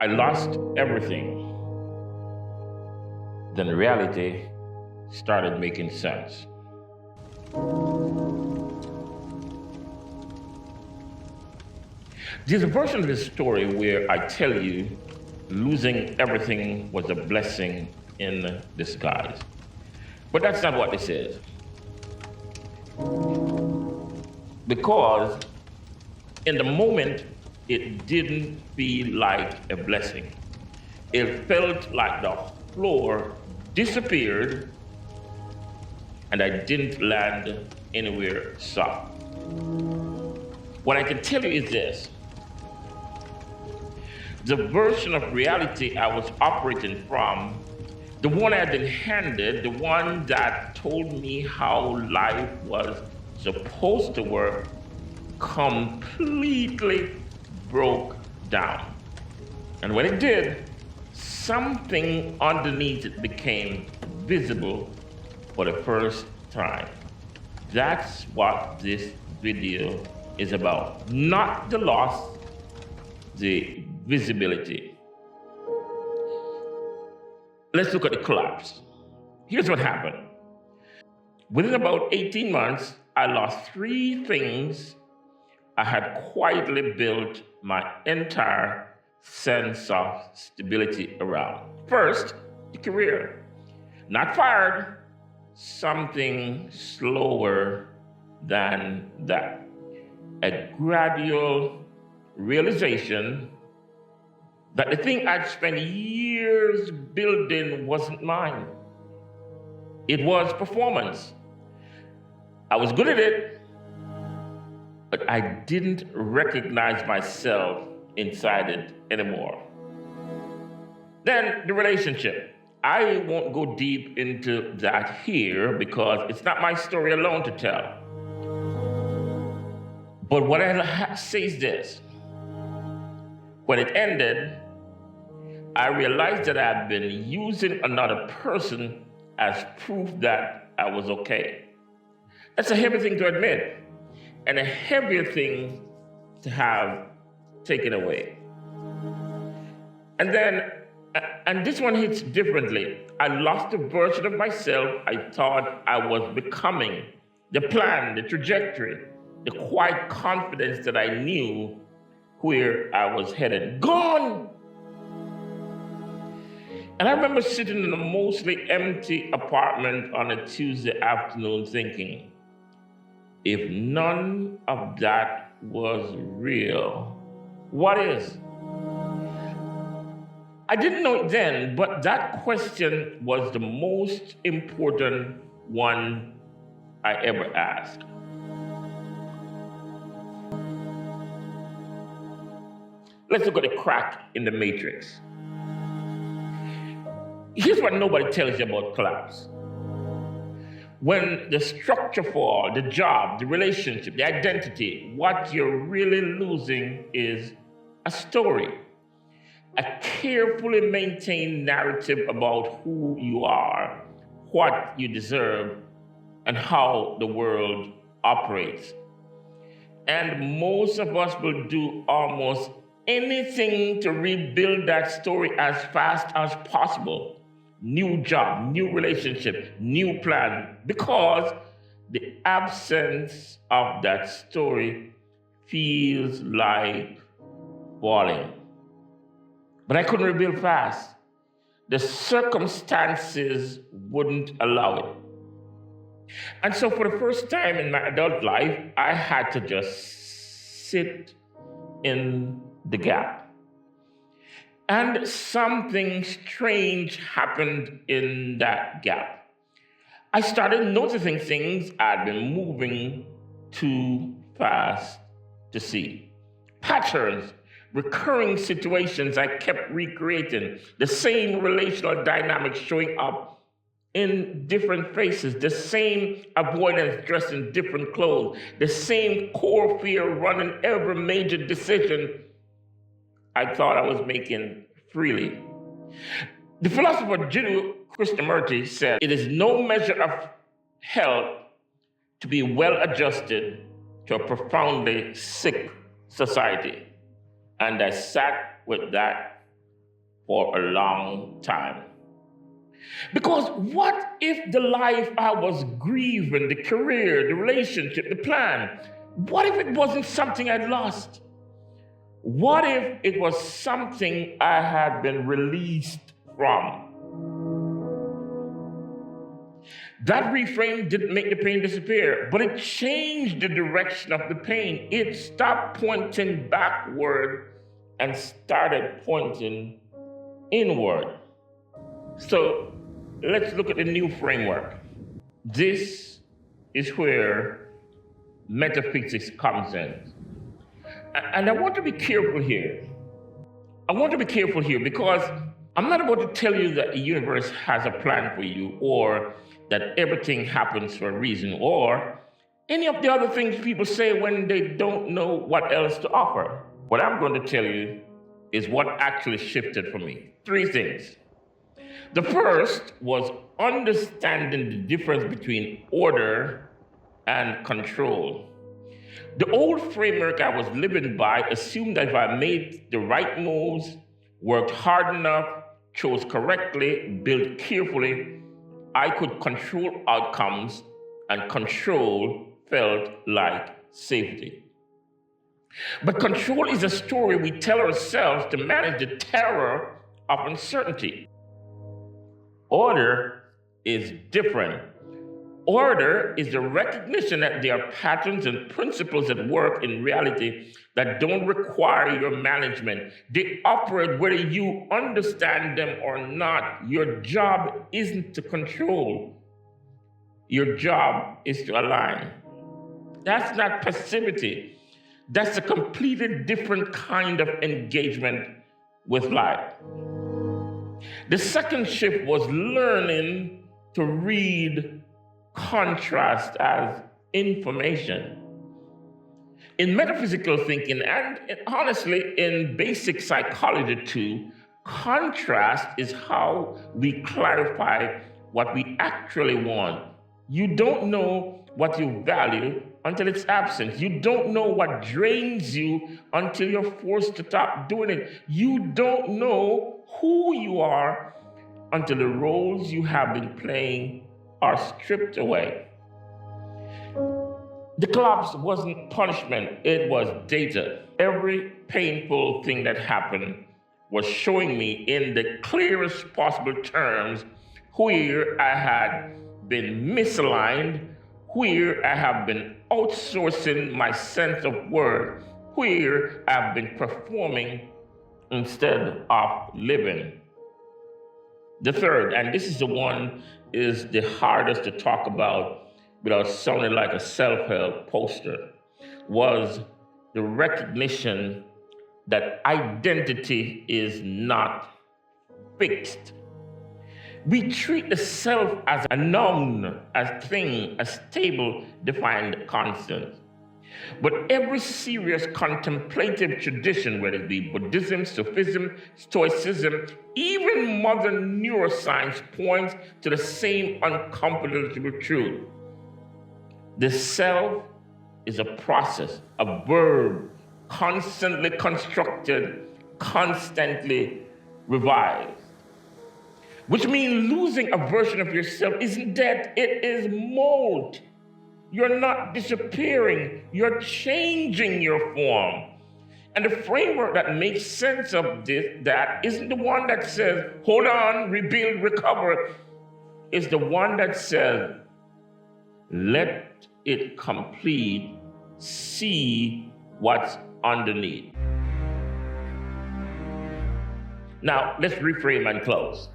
I lost everything. Then reality started making sense. There's a version of this story where I tell you losing everything was a blessing in disguise. But that's not what this is. Because in the moment, it didn't feel like a blessing. It felt like the floor disappeared and I didn't land anywhere soft. What I can tell you is this. The version of reality I was operating from, the one I had been handed, the one that told me how life was supposed to work, completely broke down. And when it did, something underneath it became visible for the first time. That's what this video is about. Not the loss, the visibility. Let's look at the collapse. Here's what happened. Within about 18 months, I lost 3 things I had quietly built my entire sense of stability around. First, the career. Not fired, something slower than that. A gradual realization that the thing I'd spent years building wasn't mine. It was performance. I was good at it, but I didn't recognize myself inside it anymore. Then the relationship. I won't go deep into that here because it's not my story alone to tell. But what I say is this. When it ended, I realized that I'd been using another person as proof that I was okay. That's a heavy thing to admit, and a heavier thing to have taken away. And this one hits differently. I lost the version of myself I thought I was becoming, the plan, the trajectory, the quiet confidence that I knew where I was headed. Gone! And I remember sitting in a mostly empty apartment on a Tuesday afternoon thinking, if none of that was real, what is? I didn't know it then, but that question was the most important one I ever asked. Let's look at the crack in the matrix. Here's what nobody tells you about collapse. When the structure falls, the job, the relationship, the identity, what you're really losing is a story, a carefully maintained narrative about who you are, what you deserve, and how the world operates. And most of us will do almost anything to rebuild that story as fast as possible. New job, new relationship, new plan, because the absence of that story feels like falling. But I couldn't rebuild fast. The circumstances wouldn't allow it. And so for the first time in my adult life, I had to just sit in the gap. And something strange happened in that gap. I started noticing things I'd been moving too fast to see. Patterns, recurring situations I kept recreating, the same relational dynamics showing up in different faces, the same avoidance dressed in different clothes, the same core fear running every major decision I thought I was making freely. The philosopher Jiddu Krishnamurti said, it is no measure of health to be well adjusted to a profoundly sick society. And I sat with that for a long time. Because what if the life I was grieving, the career, the relationship, the plan, what if it wasn't something I'd lost? What if it was something I had been released from? That reframe didn't make the pain disappear, but it changed the direction of the pain. It stopped pointing backward and started pointing inward. So let's look at the new framework. This is where metaphysics comes in. And I want to be careful here. Because I'm not about to tell you that the universe has a plan for you, or that everything happens for a reason, or any of the other things people say when they don't know what else to offer. What I'm going to tell you is what actually shifted for me. 3 things. The first was understanding the difference between order and control. The old framework I was living by assumed that if I made the right moves, worked hard enough, chose correctly, built carefully, I could control outcomes, and control felt like safety. But control is a story we tell ourselves to manage the terror of uncertainty. Order is different. Order is the recognition that there are patterns and principles at work in reality that don't require your management. They operate whether you understand them or not. Your job isn't to control. Your job is to align. That's not passivity. That's a completely different kind of engagement with life. The second shift was learning to read contrast as information. In metaphysical thinking, and honestly in basic psychology too, contrast is how we clarify what we actually want. You don't know what you value until it's absent. You don't know what drains you until you're forced to stop doing it. You don't know who you are until the roles you have been playing are stripped away. The collapse wasn't punishment, it was data. Every painful thing that happened was showing me in the clearest possible terms where I had been misaligned, where I have been outsourcing my sense of worth, where I've been performing instead of living. The third, and this is the one is the hardest to talk about without sounding like a self-help poster, was the recognition that identity is not fixed. We treat the self as a noun, a thing, a stable, defined constant. But every serious contemplative tradition, whether it be Buddhism, Sufism, Stoicism, even modern neuroscience, points to the same uncomfortable truth. The self is a process, a verb, constantly constructed, constantly revised. Which means losing a version of yourself isn't death, it is mold. You're not disappearing, you're changing your form. And the framework that makes sense of that isn't the one that says, hold on, rebuild, recover. It's the one that says, let it complete, see what's underneath. Now, let's reframe and close.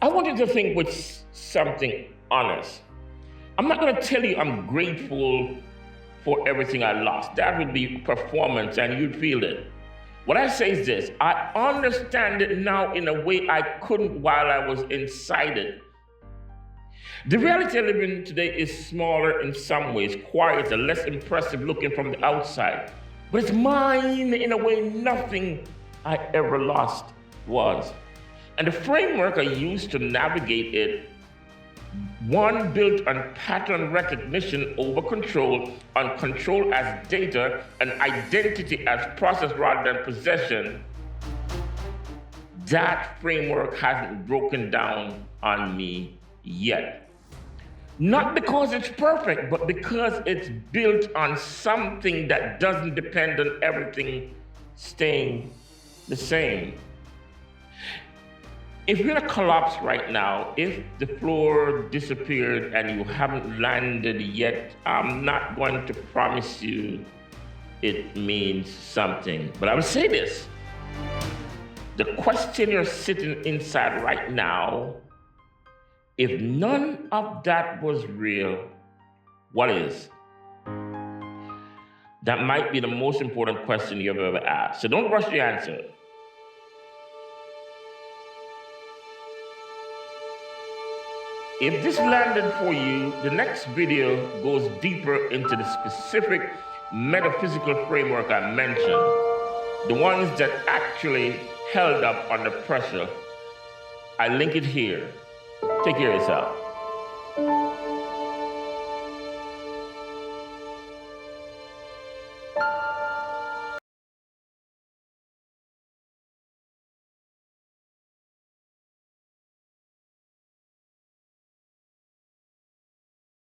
I want you to think with something honest. I'm not going to tell you I'm grateful for everything I lost. That would be performance and you'd feel it. What I say is this: I understand it now in a way I couldn't while I was inside it. The reality I live in today is smaller in some ways, quieter, less impressive looking from the outside. But it's mine in a way nothing I ever lost was. And the framework I used to navigate it, one built on pattern recognition over control, on control as data, and identity as process rather than possession. that framework hasn't broken down on me yet. Not because it's perfect, but because it's built on something that doesn't depend on everything staying the same. If you're in a collapse right now, if the floor disappeared and you haven't landed yet, I'm not going to promise you it means something. But I will say this. The question you're sitting inside right now, if none of that was real, what is? That might be the most important question you've ever asked. So don't rush the answer. If this landed for you, the next video goes deeper into the specific metaphysical framework I mentioned, the ones that actually held up under pressure. I link it here. Take care of yourself.